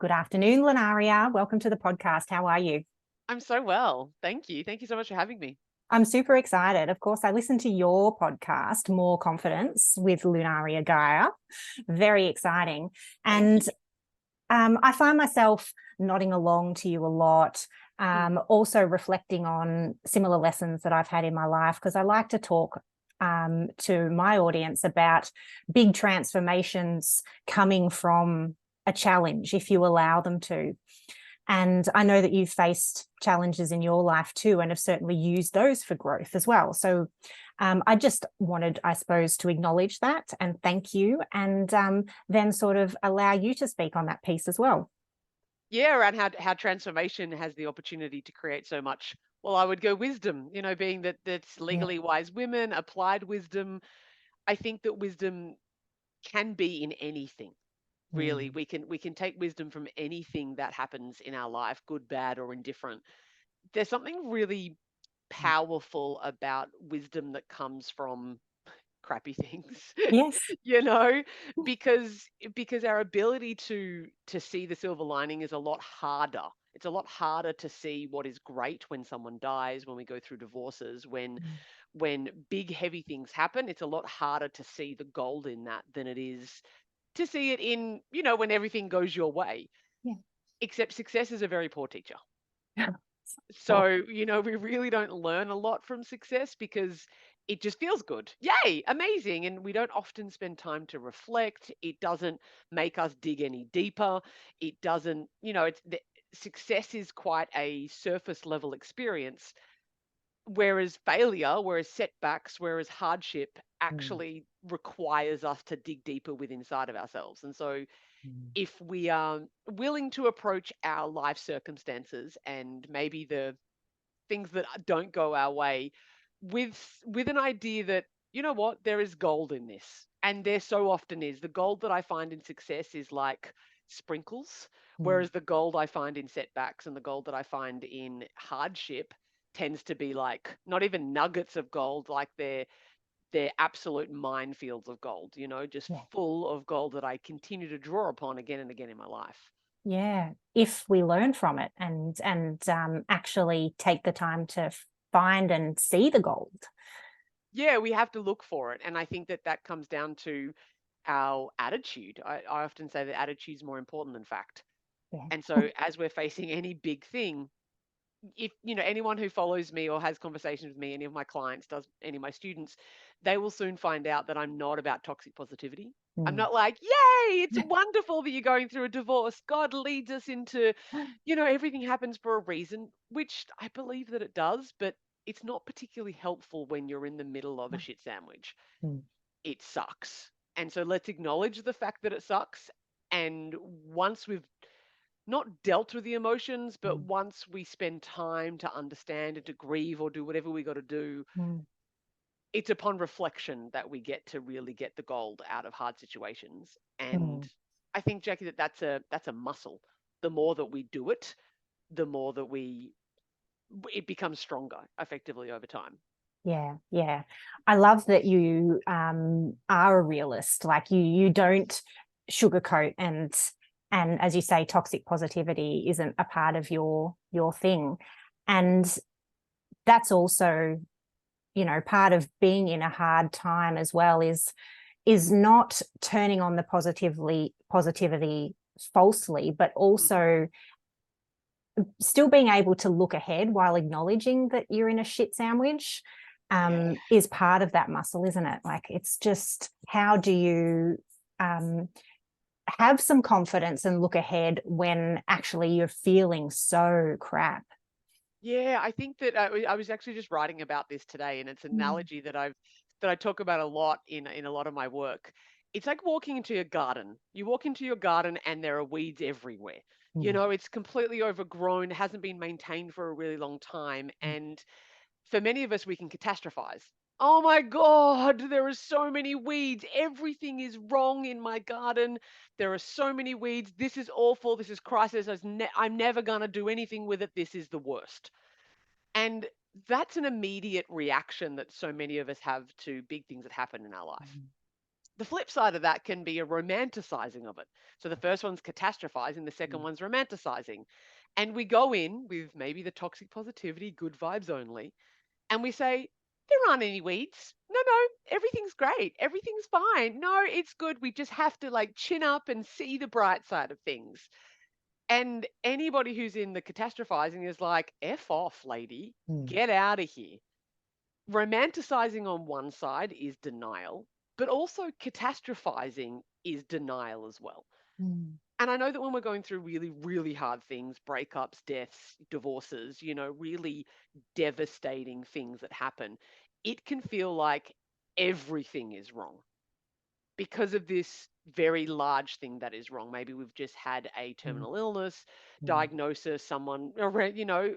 Good afternoon, Lunaria. Welcome to the podcast. How are you? I'm so well. Thank you. Thank you so much for having me. I'm super excited. Of course, I listened to your podcast, More Confidence with Lunaria Gaia. Very exciting. Thank And you. I find myself nodding along to you a lot, Mm. also reflecting on similar lessons that I've had in my life, because I like to talk to my audience about big transformations coming from a challenge, if you allow them to. And I know that you've faced challenges in your life too, and have certainly used those for growth as well. So I just wanted, I suppose, to acknowledge that and thank you, and then sort of allow you to speak on that piece as well. Yeah, around how transformation has the opportunity to create so much. Well, I would go wisdom, being that's Yeah. legally wise women, applied wisdom. I think that wisdom can be in anything. Really. Mm. We can take wisdom from anything that happens in our life, good, bad, or indifferent. There's something really powerful about wisdom that comes from crappy things. Yes. you know because our ability to see the silver lining is a lot harder. It's a lot harder to see what is great when someone dies, when we go through divorces, when big heavy things happen. It's a lot harder to see the gold in that than it is to see it in, when everything goes your way. Yeah. Except success is a very poor teacher. Oh, So, we really don't learn a lot from success because it just feels good. Yay, amazing. And we don't often spend time to reflect. It doesn't make us dig any deeper. It doesn't, success is quite a surface level experience, whereas failure, whereas setbacks, whereas hardship mm, actually requires us to dig deeper within inside of ourselves. And so mm, if we are willing to approach our life circumstances and maybe the things that don't go our way with an idea that, there is gold in this, and there so often is. The gold that I find in success is like sprinkles, mm. whereas the gold I find in setbacks and the gold that I find in hardship tends to be like not even nuggets of gold, like they're absolute minefields of gold, just Yeah. full of gold that I continue to draw upon again and again in my life. Yeah. If we learn from it and actually take the time to find and see the gold. Yeah, we have to look for it. And I think that that comes down to our attitude. I often say that attitude is more important than fact. Yeah. And so as we're facing any big thing, if anyone who follows me or has conversations with me, any of my clients, does any of my students, they will soon find out that I'm not about toxic positivity. I'm Mm. not like, yay, it's wonderful that you're going through a divorce. God leads us into, everything happens for a reason, which I believe that it does, but it's not particularly helpful when you're in the middle of a shit sandwich. Mm. It sucks. And so let's acknowledge the fact that it sucks. And once we've not dealt with the emotions, but Mm. once we spend time to understand and to grieve or do whatever we got to do, Mm. it's upon reflection that we get to really get the gold out of hard situations. And Mm. I think, Jackie, that that's a muscle. The more that we do it, the more that it becomes stronger effectively over time. Yeah, yeah. I love that you are a realist. Like you don't sugarcoat and as you say, toxic positivity isn't a part of your thing. And that's also, part of being in a hard time as well is not turning on the positivity falsely, but Mhm. also still being able to look ahead while acknowledging that you're in a shit sandwich Yeah. is part of that muscle, isn't it? Like it's just how do you um, have some confidence and look ahead when actually you're feeling so crap. Yeah, I think that I was actually just writing about this today, and it's an Mm. analogy that I talk about a lot in a lot of my work. It's like walking into your garden. You walk into your garden and there are weeds everywhere. Mm. It's completely overgrown, hasn't been maintained for a really long time, Mm. and for many of us, we can catastrophize. Oh my God, there are so many weeds. Everything is wrong in my garden. There are so many weeds. This is awful. This is crisis. I'm never going to do anything with it. This is the worst. And that's an immediate reaction that so many of us have to big things that happen in our life. The flip side of that can be a romanticizing of it. So the first one's catastrophizing, the second one's romanticizing. And we go in with maybe the toxic positivity, good vibes only, and we say, there aren't any weeds. No, no, everything's great. Everything's fine. No, it's good. We just have to like chin up and see the bright side of things. And anybody who's in the catastrophizing is like, F off, lady, Mm. get out of here. Romanticizing on one side is denial, but also catastrophizing is denial as well. Mm. And I know that when we're going through really, really hard things, breakups, deaths, divorces, really devastating things that happen, it can feel like everything is wrong because of this very large thing that is wrong. Maybe we've just had a Mm. terminal illness, Mm. diagnosis, someone,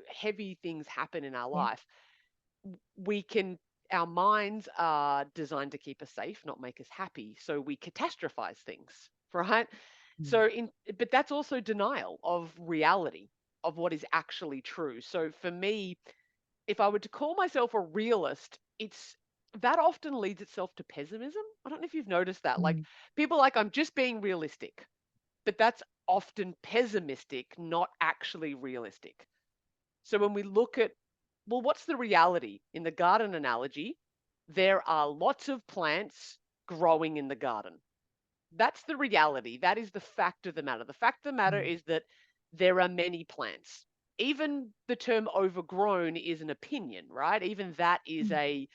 heavy things happen in our Yeah. life. We can, our minds are designed to keep us safe, not make us happy. So we catastrophize things, right? Mm. But that's also denial of reality, of what is actually true. So for me, if I were to call myself a realist, it's that often leads itself to pessimism. I don't know if you've noticed that. Like Mm. people like, I'm just being realistic, but that's often pessimistic, not actually realistic. So when we look at, well, what's the reality? In the garden analogy, there are lots of plants growing in the garden. That's the reality. That is the fact of the matter. The fact of the matter Mm. is that there are many plants. Even the term overgrown is an opinion, right? Even that is Mm.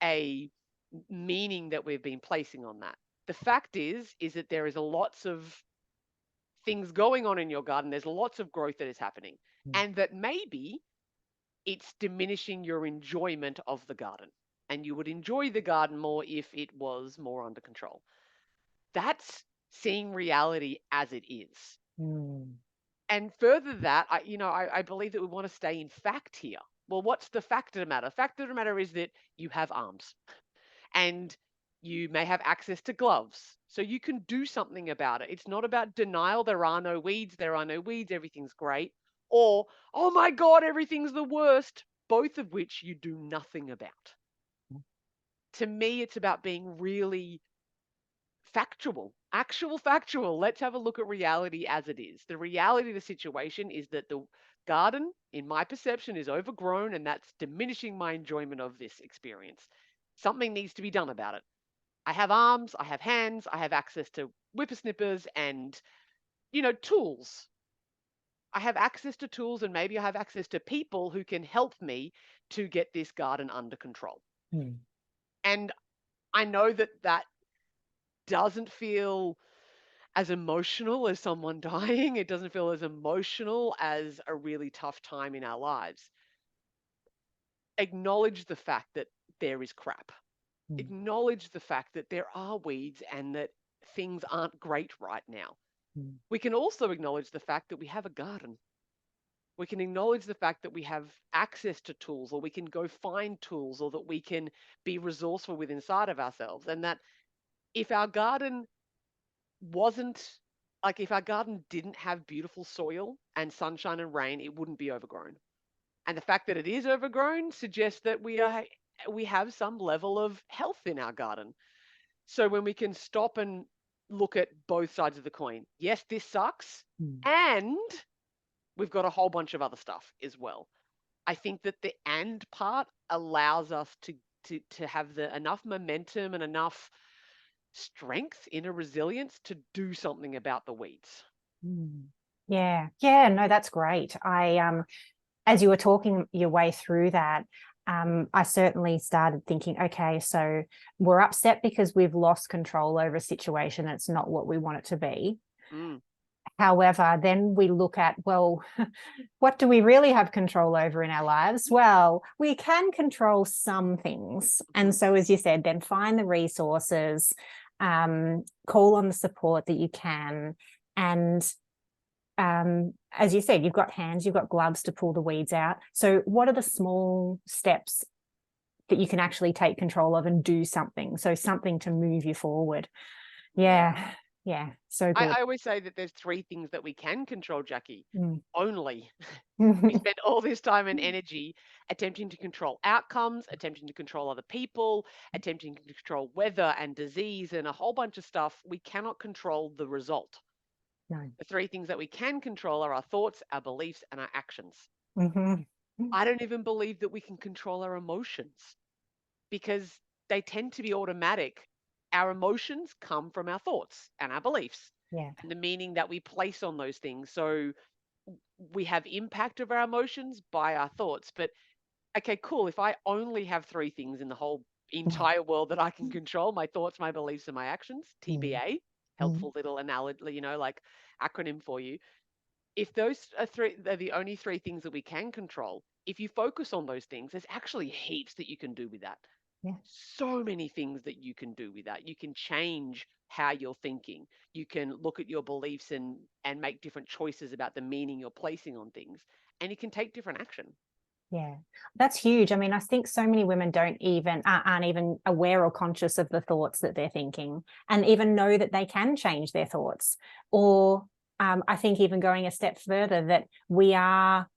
a meaning that we've been placing on that. The fact is that there is a lots of things going on in your garden. There's lots of growth that is happening. Mm. And that maybe it's diminishing your enjoyment of the garden. And you would enjoy the garden more if it was more under control. That's seeing reality as it is. Mm. And further that, I believe that we want to stay in fact here. Well, what's the fact of the matter? Fact of the matter is that you have arms and you may have access to gloves. So you can do something about it. It's not about denial. There are no weeds. There are no weeds. Everything's great. Or, oh my God, everything's the worst. Both of which you do nothing about. To me, it's about being really factual, actual factual. Let's have a look at reality as it is. The reality of the situation is that the garden, in my perception, is overgrown and that's diminishing my enjoyment of this experience. Something needs to be done about it. I have arms, I have hands, I have access to whippersnippers and, tools. I have access to tools and maybe I have access to people who can help me to get this garden under control. Mm. And I know that that doesn't feel as emotional as someone dying. It doesn't feel as emotional as a really tough time in our lives. Acknowledge the fact that there is crap. Mm. Acknowledge the fact that there are weeds and that things aren't great right now. Mm. We can also acknowledge the fact that we have a garden. We can acknowledge the fact that we have access to tools, or we can go find tools, or that we can be resourceful with inside of ourselves. And that if our garden wasn't like if our garden didn't have beautiful soil and sunshine and rain, it wouldn't be overgrown. And the fact that it is overgrown suggests that we have some level of health in our garden. So when we can stop and look at both sides of the coin, yes, this sucks, Mm. and we've got a whole bunch of other stuff as well. I think that the and part allows us to have the enough momentum and enough strength, inner resilience to do something about the weeds. Mm. Yeah. Yeah. No, that's great. As you were talking your way through that, I certainly started thinking, okay, so we're upset because we've lost control over a situation that's not what we want it to be. Mm, However, then we look at, well, what do we really have control over in our lives? Well, we can control some things. And mhm, so, as you said, then find the resources, call on the support that you can. And as you said, you've got hands, you've got gloves to pull the weeds out. So what are the small steps that you can actually take control of and do something? So something to move you forward. yeah. Yeah. Yeah. So I, good. I always say that there's three things that we can control, Jackie. Mm. Only. We spend all this time and energy attempting to control outcomes, attempting to control other people, attempting to control weather and disease and a whole bunch of stuff. We cannot control the result. No. The three things that we can control are our thoughts, our beliefs, and our actions. Hmm. I don't even believe that we can control our emotions because they tend to be automatic. Our emotions come from our thoughts and our beliefs Yeah. and the meaning that we place on those things. So we have impact of our emotions by our thoughts. But okay, cool. If I only have three things in the whole entire world that I can control, my thoughts, my beliefs, and my actions, Mm. TBA, Mm. helpful little analogy, like acronym for you. If those are three, they're the only three things that we can control. If you focus on those things, there's actually heaps that you can do with that. Yeah. So many things that you can do with that. You can change how you're thinking. You can look at your beliefs and make different choices about the meaning you're placing on things, and you can take different action. Yeah, that's huge. I mean, I think so many women aren't even aware or conscious of the thoughts that they're thinking, and even know that they can change their thoughts. Or I think even going a step further, that we are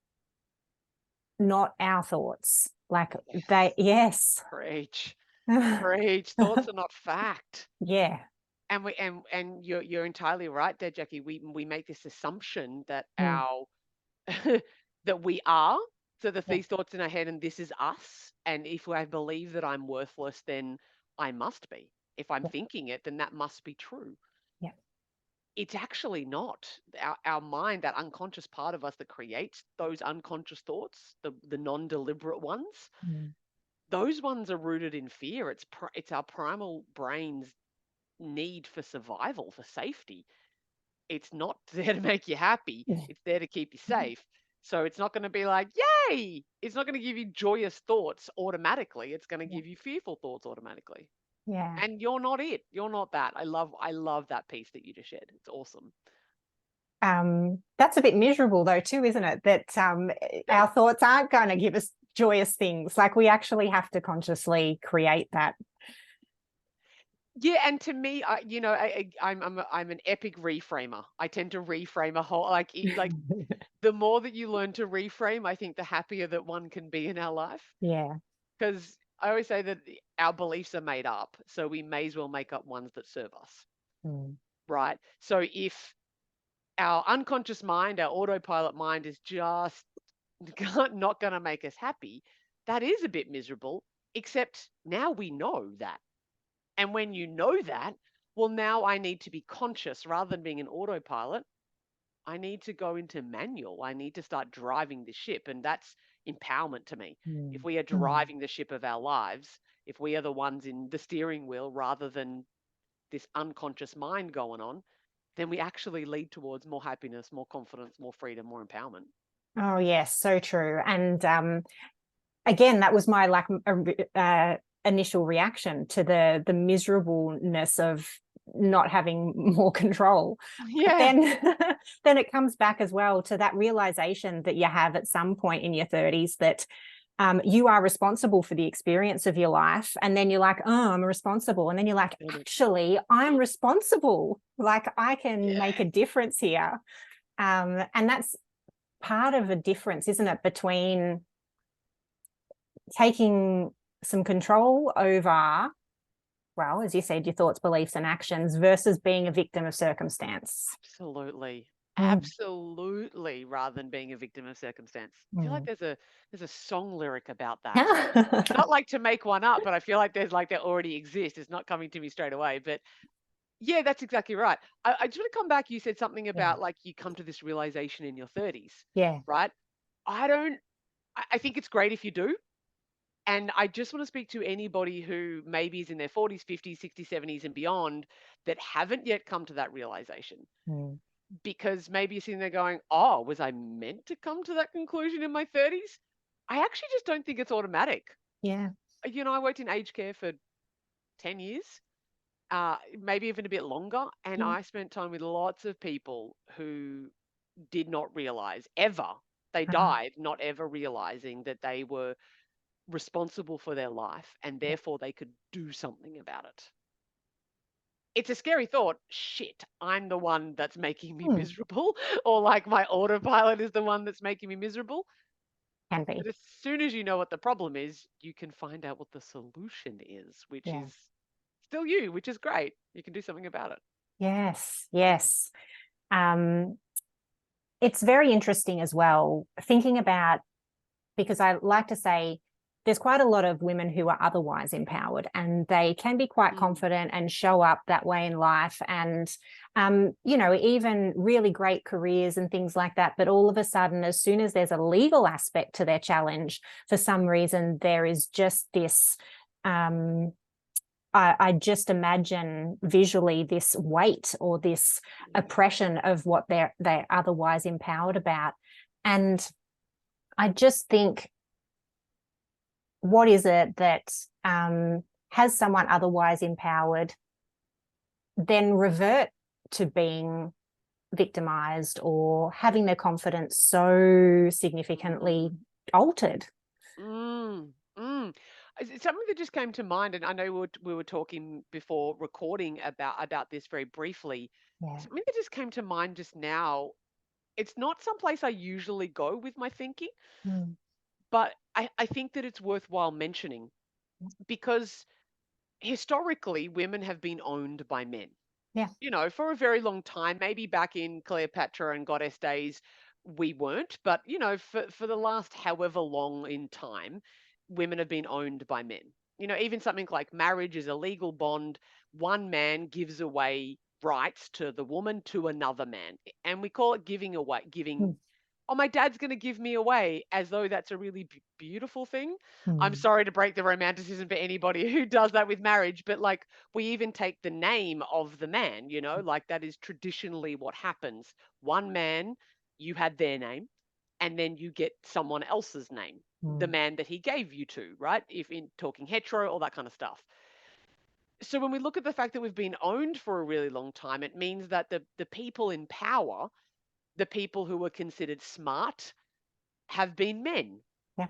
not our thoughts. Like they, yes, Preach, preach. Thoughts are not fact. yeah, And you're entirely right there, Jackie. We make this assumption that mm, our that we are. So that yeah, these thoughts in our head and this is us. And if I believe that I'm worthless, then I must be. If I'm yeah, thinking it, then that must be true. yeah, It's actually not. Our mind, that unconscious part of us that creates those unconscious thoughts, the non-deliberate ones, mm, those ones are rooted in fear. It's our primal brain's need for survival, for safety. It's not there to make you happy. yeah, It's there to keep you safe. So it's not going to be like, yay! It's not going to give you joyous thoughts automatically. It's going to yeah. give you fearful thoughts automatically. Yeah. And you're not it. You're not that. I love that piece that you just shared. It's awesome. That's a bit miserable though too, isn't it? That our thoughts aren't going to give us joyous things. Like we actually have to consciously create that. Yeah, and to me, I'm an epic reframer. I tend to reframe a whole like the more that you learn to reframe, I think the happier that one can be in our life. Yeah. Because I always say that our beliefs are made up, so we may as well make up ones that serve us, Mm. right? So if our unconscious mind, our autopilot mind is just not going to make us happy, that is a bit miserable, except now we know that. And when you know that, well, now I need to be conscious rather than being an autopilot. I need to go into manual. I need to start driving the ship. And that's empowerment to me. If Mm. we are driving the ship of our lives, if we are the ones in the steering wheel rather than this unconscious mind going on, then we actually lead towards more happiness, more confidence, more freedom, more empowerment. Oh yes, so true. And again, that was my initial reaction to the miserableness of not having more control. But Yeah. then then it comes back as well to that realization that you have at some point in your 30s that you are responsible for the experience of your life. And then you're like, oh, I'm responsible. And then you're like, actually, I'm responsible. Like I can Yeah. make a difference here. And that's part of a difference, isn't it, between taking some control over, well, as you said, your thoughts, beliefs, and actions versus being a victim of circumstance. Absolutely. Mm. Absolutely, rather than being a victim of circumstance. I feel like Mm. there's a song lyric about that. Not like to make one up, but I feel like there's like they already exist. It's not coming to me straight away. But yeah, that's exactly right. I just want to come back. You said something Yeah. about like you come to this realization in your 30s, Yeah. right? I don't, I think it's great if you do. And I just want to speak to anybody who maybe is in their 40s, 50s, 60s, 70s, and beyond that haven't yet come to that realization. Mm. Because maybe you're sitting there going, oh, was I meant to come to that conclusion in my 30s? I actually just don't think it's automatic. Yeah. I worked in aged care for 10 years, maybe even a bit longer. And Yeah. I spent time with lots of people who did not realize ever, they Uh-huh. died not ever realizing that they were responsible for their life and Yeah. therefore they could do something about it. it's a scary thought. Shit, I'm the one that's making me Hmm, miserable, or like my autopilot is the one that's making me miserable. can But be. as soon as you know what the problem is, you can find out what the solution is, which Yeah. is still you, which is great. You can do something about it. Yes. Yes. Um, it's very interesting as well, thinking about, because I like to say there's quite a lot of women who are otherwise empowered and they can be quite Mm, confident and show up that way in life and, even really great careers and things like that. But all of a sudden, as soon as there's a legal aspect to their challenge, for some reason, there is just this. I just imagine visually this weight or this yeah. oppression of what they're otherwise empowered about. And I just think, what is it that has someone otherwise empowered then revert to being victimized or having their confidence so significantly Mm, altered? mm, mm. It's something that just came to mind, and I know we were talking before recording about this very briefly. Yeah. Something that just came to mind just now. It's not someplace I usually go with my thinking, Mm. but I think that it's worthwhile mentioning because historically women have been owned by men, Yeah. for a very long time. Maybe back in Cleopatra and goddess days, we weren't, but for the last however long in time, women have been owned by men. Even something like marriage is a legal bond. One man gives away rights to the woman to another man, and we call it giving away, giving. Mm. Oh, my dad's going to give me away, as though that's a really beautiful thing. I'm Mm. sorry to break the romanticism for anybody who does that with marriage, but like we even take the name of the man, like that is traditionally what happens. One man, you had their name, and then you get someone else's name, the Mm. man that he gave you to, right? If in talking hetero, all that kind of stuff. So when we look at the fact that we've been owned for a really long time, it means that the people in power, the people who were considered smart, have been men. Yeah.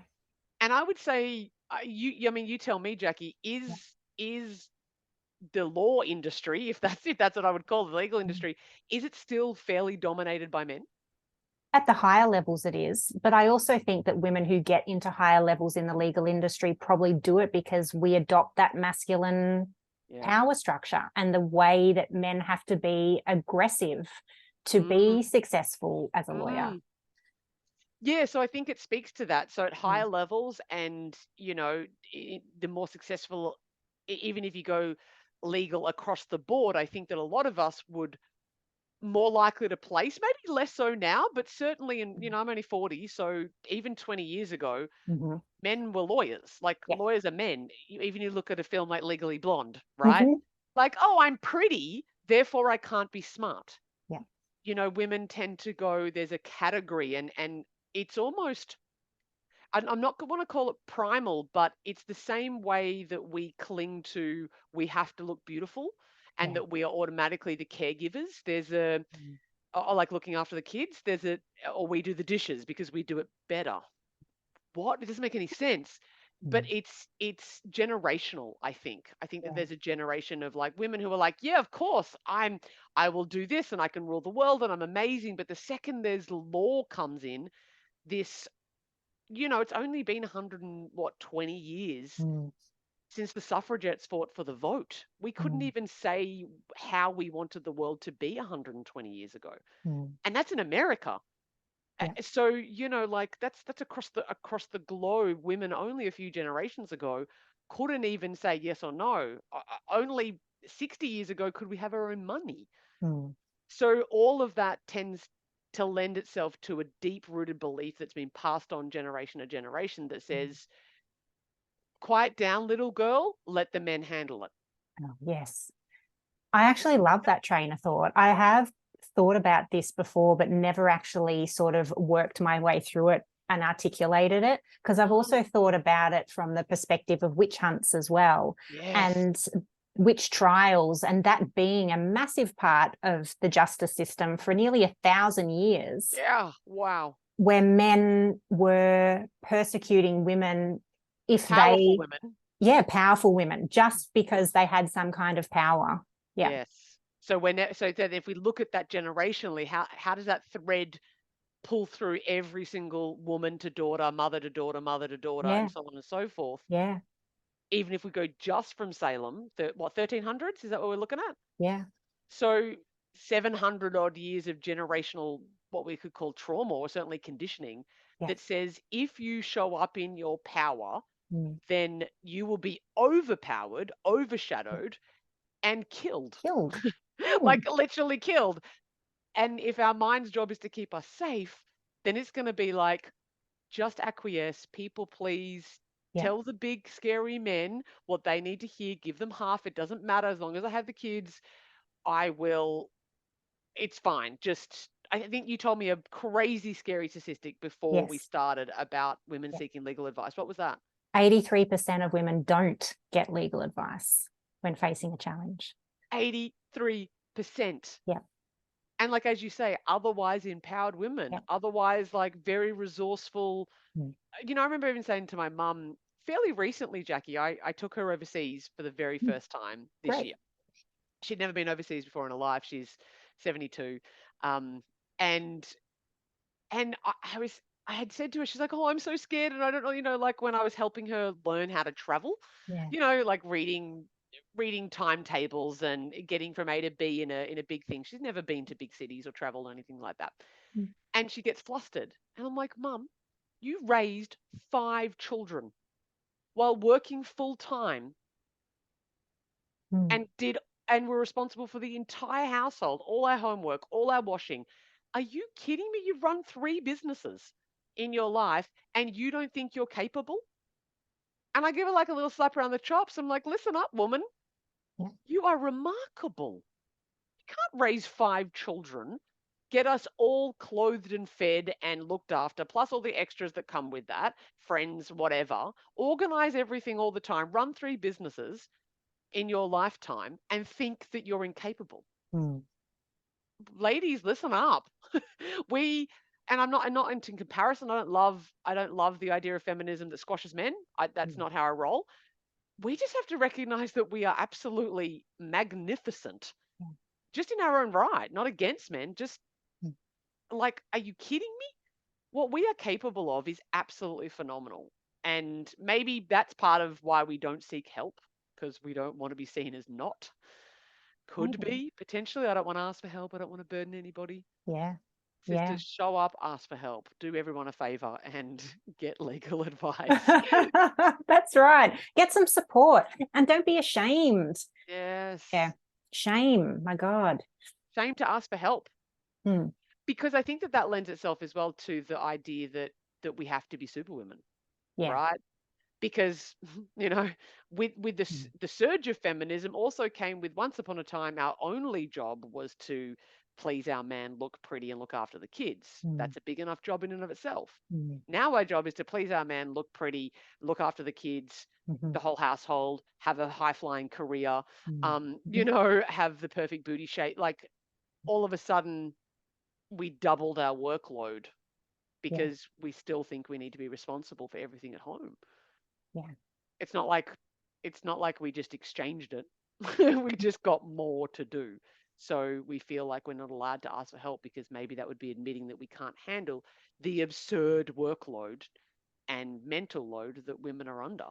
And I would say, I mean, you tell me, Jackie, Yeah. is the law industry, if that's what I would call the legal Mm. industry, is it still fairly dominated by men? At the higher levels, it is. But I also think that women who get into higher levels in the legal industry probably do it because we adopt that masculine Yeah. power structure and the way that men have to be aggressive to Mm, be successful as a lawyer. mm. Yeah, so I think it speaks to that. So at Mm. higher levels, and the more successful, even if you go legal across the board, I think that a lot of us would more likely to place, maybe less so now, but certainly I'm only 40, so even 20 years ago, Mm-hmm. men were lawyers. Like Yeah. lawyers are men. Even you look at a film like Legally Blonde, right? Mm-hmm. Like, oh, I'm pretty, therefore I can't be smart. Yeah. Women tend to go, there's a category, and it's almost, I'm not going to call it primal, but it's the same way that we cling to, we have to look beautiful and Yeah. that we are automatically the caregivers. There's a, Mm. oh, like looking after the kids, or we do the dishes because we do it better. What? It doesn't make any sense. But Mm. it's generational, I think. I think that Yeah. there's a generation of like women who are like, yeah, of course, I will do this and I can rule the world and I'm amazing. But the second there's law comes in, this, it's only been 100 and what, 20 years Mm. since the suffragettes fought for the vote. We couldn't Mm. even say how we wanted the world to be 120 years ago. Mm. And that's in America. Yeah. So like that's across the globe. Women only a few generations ago couldn't even say yes or no. Only 60 years ago could we have our own money. Mm. So all of that tends to lend itself to a deep rooted belief that's been passed on generation to generation that Mm. says, quiet down, little girl, let the men handle it. Oh, yes. I actually love that train of thought. I have thought about this before, but never actually sort of worked my way through it and articulated it, because I've Mm, also thought about it from the perspective of witch hunts as well, yes. and witch trials, and that being a massive part of the justice system for nearly 1,000 years, Yeah. Wow. where men were persecuting women if Powerful they, women. yeah, powerful women, just because they had some kind of power. Yeah. Yes. So so that if we look at that generationally, how does that thread pull through every single woman to daughter, mother to daughter, mother to daughter, Yeah. and so on and so forth? Yeah. Even if we go just from Salem, what, 1300s? Is that what we're looking at? Yeah. So 700 odd years of generational, what we could call trauma, or certainly conditioning, Yeah. that says if you show up in your power, Mm. then you will be overpowered, Yeah. overshadowed, and killed. Killed. Like Mm. literally killed. And if our mind's job is to keep us safe, then it's going to be like, just acquiesce, people please, Yeah. tell the big scary men what they need to hear, give them half. It doesn't matter as long as I have the kids. I will, it's fine. Just, I think you told me a crazy scary statistic before we Yes. started about women Yeah. seeking legal advice. What was that? 83% of women don't get legal advice when facing a challenge. 83%. Yeah. And like, as you say, otherwise empowered women, Yeah. otherwise like very resourceful. Mm. I remember even saying to my mum fairly recently, Jackie, I took her overseas for the very Mm. first time this Great. year. She'd never been overseas before in her life. She's 72. Um, and I had said to her, she's like, "Oh, I'm so scared, and I don't know, like when I was helping her learn how to travel, Yeah. like reading timetables and getting from A to B in a big thing. She's never been to big cities or traveled or anything like that. Mm. And she gets flustered. And I'm like, Mum, you raised 5 children while working full time Mm. and were responsible for the entire household, all our homework, all our washing. Are you kidding me? You've run 3 businesses in your life and you don't think you're capable?" And I give her like a little slap around the chops. I'm like, "Listen up, woman. Yeah. You are remarkable. You can't raise 5 children, get us all clothed and fed and looked after, plus all the extras that come with that, friends, whatever, organize everything all the time, run 3 businesses in your lifetime and think that you're incapable. Mm. Ladies, listen up." we and I'm not into comparison. I don't love the idea of feminism that squashes men. That's Mm. not how I roll. We just have to recognize that we are absolutely magnificent Yeah. just in our own right, not against men. Just Mm. like, are you kidding me? What we are capable of is absolutely phenomenal. And maybe that's part of why we don't seek help, because we don't want to be seen as not. Could Maybe. be potentially. I don't want to ask for help. I don't want to burden anybody. Yeah. Yeah. Sisters, show up, ask for help, do everyone a favor, and get legal advice. That's right. Get some support and don't be ashamed. Yes. Yeah. Shame. My God. Shame to ask for help. Hmm. Because I think that that lends itself as well to the idea that we have to be superwomen, Yeah. right? Because you know, with Hmm. the surge of feminism also came with, once upon a time our only job was to please our man, look pretty, and look after the kids. Hmm. That's a big enough job in and of itself. Hmm. Now our job is to please our man, look pretty, look after the kids, Mhm. the whole household, have a high flying career, Mhm. have the perfect booty shape. Like, all of a sudden we doubled our workload Yeah. because we still think we need to be responsible for everything at home. Yeah. It's not like we just exchanged it. We just got more to do. So we feel like we're not allowed to ask for help because maybe that would be admitting that we can't handle the absurd workload and mental load that women are under.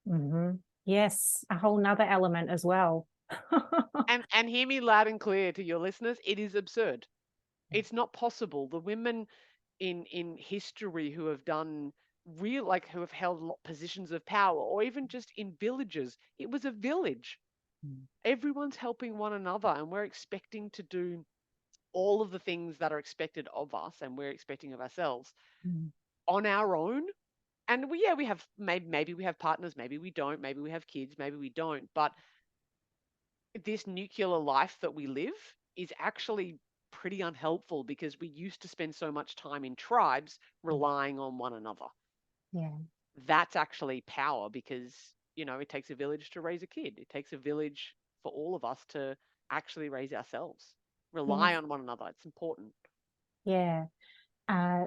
Hmm. Yes. A whole nother element as well. And hear me loud and clear to your listeners, it is absurd. Yeah. It's not possible. The women in history who have done real, like, who have held positions of power, or even just in villages, it was a village. Mm. Everyone's helping one another, and we're expecting to do all of the things that are expected of us and we're expecting of ourselves Mm. on our own. And we have, maybe we have partners, maybe we don't, maybe we have kids, maybe we don't, but this nuclear life that we live is actually pretty unhelpful because we used to spend so much time in tribes relying on one another. Yeah. That's actually power, because it takes a village to raise a kid. It takes a village for all of us to actually raise ourselves. Rely Yes. on one another. It's important. Yeah. Uh,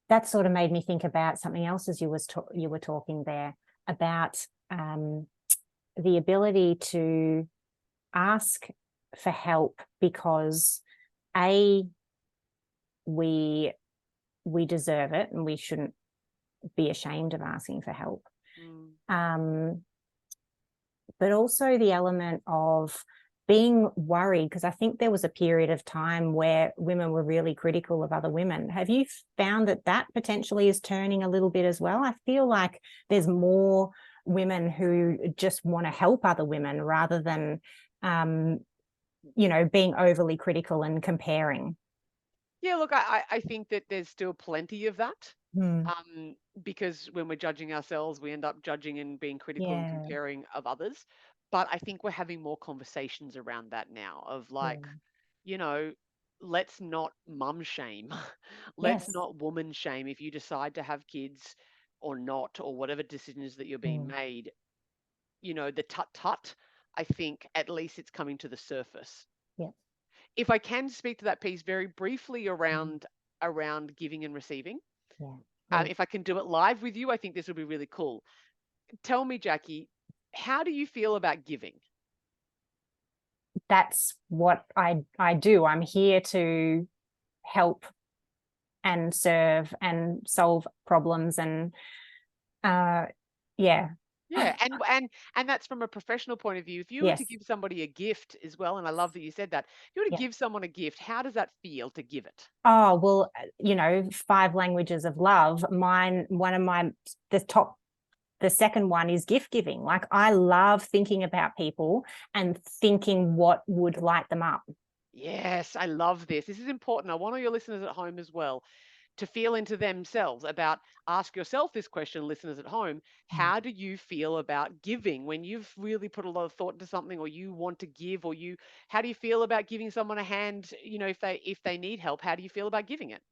that sort of made me think about something else as you were talking there about the ability to ask for help because A, we deserve it and we shouldn't be ashamed of asking for help. But also the element of being worried, because I think there was a period of time where women were really critical of other women. Have you found that that potentially is turning a little bit as well? I feel like there's more women who just want to help other women rather than, being overly critical and comparing. Yeah, look, I think that there's still plenty of that. Hmm. Because when we're judging ourselves, we end up judging and being critical and Yeah. comparing of others. But I think we're having more conversations around that now of like, Yeah. you know, let's not mum shame. Let's Yes. not woman shame if you decide to have kids or not, or whatever decisions that you're being Mm. made. The tut-tut, I think at least it's coming to the surface. Yeah. If I can speak to that piece very briefly Mm. around giving and receiving, Yeah. Please. if I can do it live with you, I think this would be really cool. Tell me, Jackie, how do you feel about giving? That's what I do. I'm here to help and serve and solve problems and yeah. Yeah, and that's from a professional point of view. If you were to Yes. give somebody a gift as well, and I love that you said that, if you were to Yeah. give someone a gift, how does that feel to give it? Oh, well, 5 languages of love. The second one is gift giving. Like, I love thinking about people and thinking what would light them up. Yes, I love this. This is important. I want all your listeners at home as well to feel into themselves about, ask yourself this question, listeners at home. Mm. How do you feel about giving when you've really put a lot of thought into something, or you want to give, how do you feel about giving someone a hand, if they need help? How do you feel about giving it?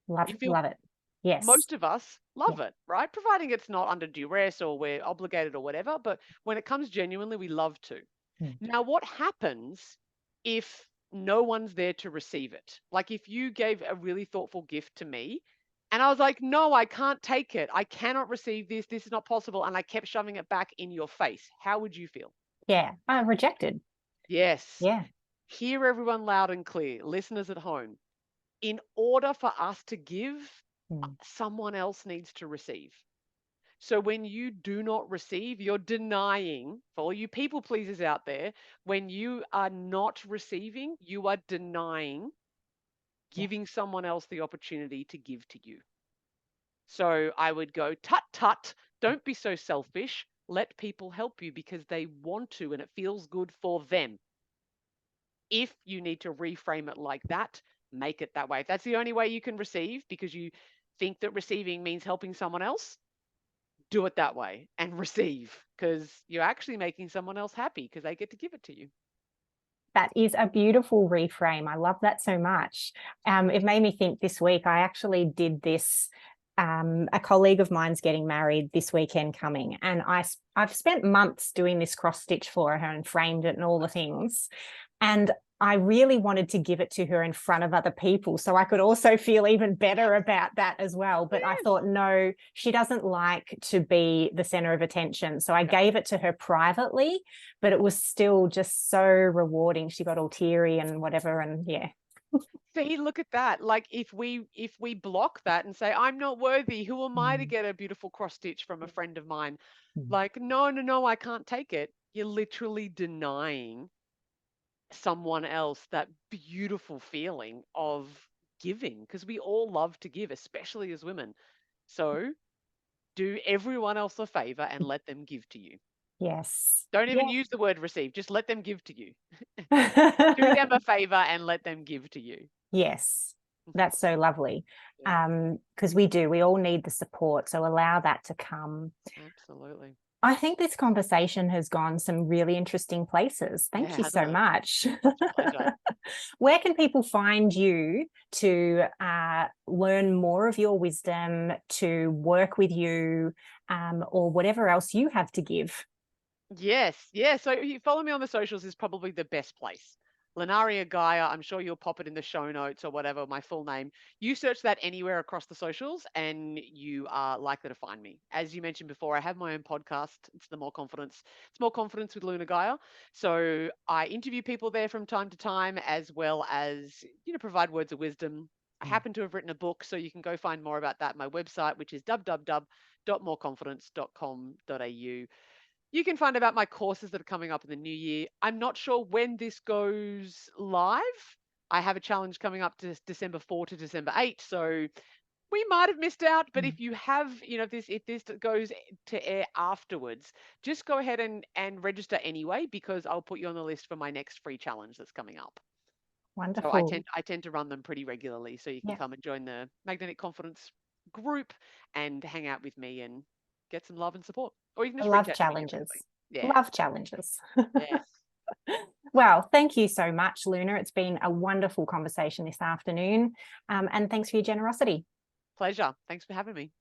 You feel Love it. Yes. Most of us Yeah. love it, right? Providing it's not under duress or we're obligated or whatever, but when it comes genuinely, we love to. Mm. Now, what happens if no one's there to receive it? Like if you gave a really thoughtful gift to me and I was like, no, I can't take it. I cannot receive this. This is not possible. And I kept shoving it back in your face. How would you feel? Yeah. I'm rejected. Yes. Yeah. Hear everyone loud and clear, listeners at home. In order for us to give, Mm. someone else needs to receive. So when you do not receive, you're denying, for all you people pleasers out there, when you are not receiving, you are denying Yeah. giving someone else the opportunity to give to you. So I would go, tut tut, don't be so selfish. Let people help you because they want to and it feels good for them. If you need to reframe it like that, make it that way. If that's the only way you can receive because you think that receiving means helping someone else, do it that way and receive because you're actually making someone else happy because they get to give it to you. That is a beautiful reframe. I love that so much. It made me think this week, I actually did this. A colleague of mine's getting married this weekend coming, and I've spent months doing this cross stitch for her and framed it and all the things. And I really wanted to give it to her in front of other people so I could also feel even better about that as well. But I Yes. thought, no, she doesn't like to be the center of attention. So I gave it to her privately, but it was still just so rewarding. She got all teary and whatever. And yeah. See, look at that. Like if we block that and say, I'm not worthy, who am I to Mm. get a beautiful cross stitch from a friend of mine? Mm. Like, no, no, no, I can't take it. You're literally denying someone else that beautiful feeling of giving because we all love to give, especially as women. So do everyone else a favor and let them give to you. Yes. Don't even Yeah. use the word receive, just let them give to you. Do them a favor and let them give to you. Yes, Mhm. that's so lovely. Yeah, Because we all need the support. So allow that to come. absolutely. I think this conversation has gone some really interesting places. Yeah, Thank you hasn't so it? much. Such a pleasure. Where can people find you to learn more of your wisdom, to work with you, or whatever else you have to give? Yes, yeah. So you follow me on the socials is probably the best place. Lunaria Gaia. I'm sure you'll pop it in the show notes or whatever, my full name. You search that anywhere across the socials and you are likely to find me. As you mentioned before, I have my own podcast. It's the More Confidence. It's More Confidence with Luna Gaia. So I interview people there from time to time, as well as, provide words of wisdom. I Mm. happen to have written a book, so you can go find more about that at my website, which is www.moreconfidence.com.au. You can find about my courses that are coming up in the new year. I'm not sure when this goes live. I have a challenge coming up to December 4 to December 8. So we might have missed out, but Mm. if you have, if this goes to air afterwards, just go ahead and register anyway, because I'll put you on the list for my next free challenge that's coming up. So I Wonderful. tend I tend to run them pretty regularly. So you can Yeah. come and join the Magnetic Confidence group and hang out with me and get some love and support. Or you can I just reach love out to me directly. challenges. Yeah. Love challenges. Yes. Well, thank you so much, Luna. It's been a wonderful conversation this afternoon. And thanks for your generosity. Pleasure. Thanks for having me.